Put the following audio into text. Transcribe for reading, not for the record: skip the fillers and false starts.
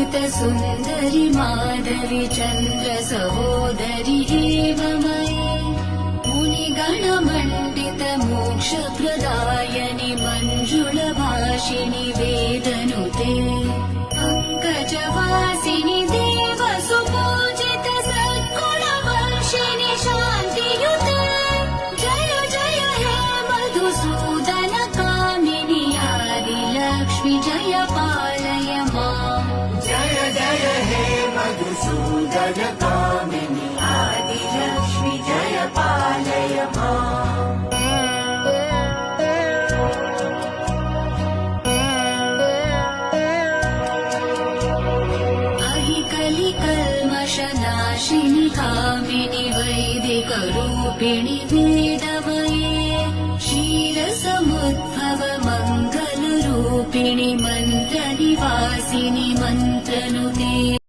सुन्दरि माधवि चन्द्र सहोदरि हेममयि मुनिगणमण्डित मोक्षप्रदायनि मञ्जुलभाषिणि वेदनुते पङ्कजवासिनि देवसुपूजित सद्गुणवर्षिणि शान्तियुते जय जय हे मधुसूदन कामिनि आदिलक्ष्मि जय पालय माम् जय जय हे मधुसूदन कामिनि आदिलक्ष्मि जय पालय माम् कलिकल्मषनाशिनि कामिनि वैदिकरूपिणि वेदमये क्षीरसमुद्भव मङ्गलरूपिणि मन्त्रनिवासिनि मन्त्रनुते।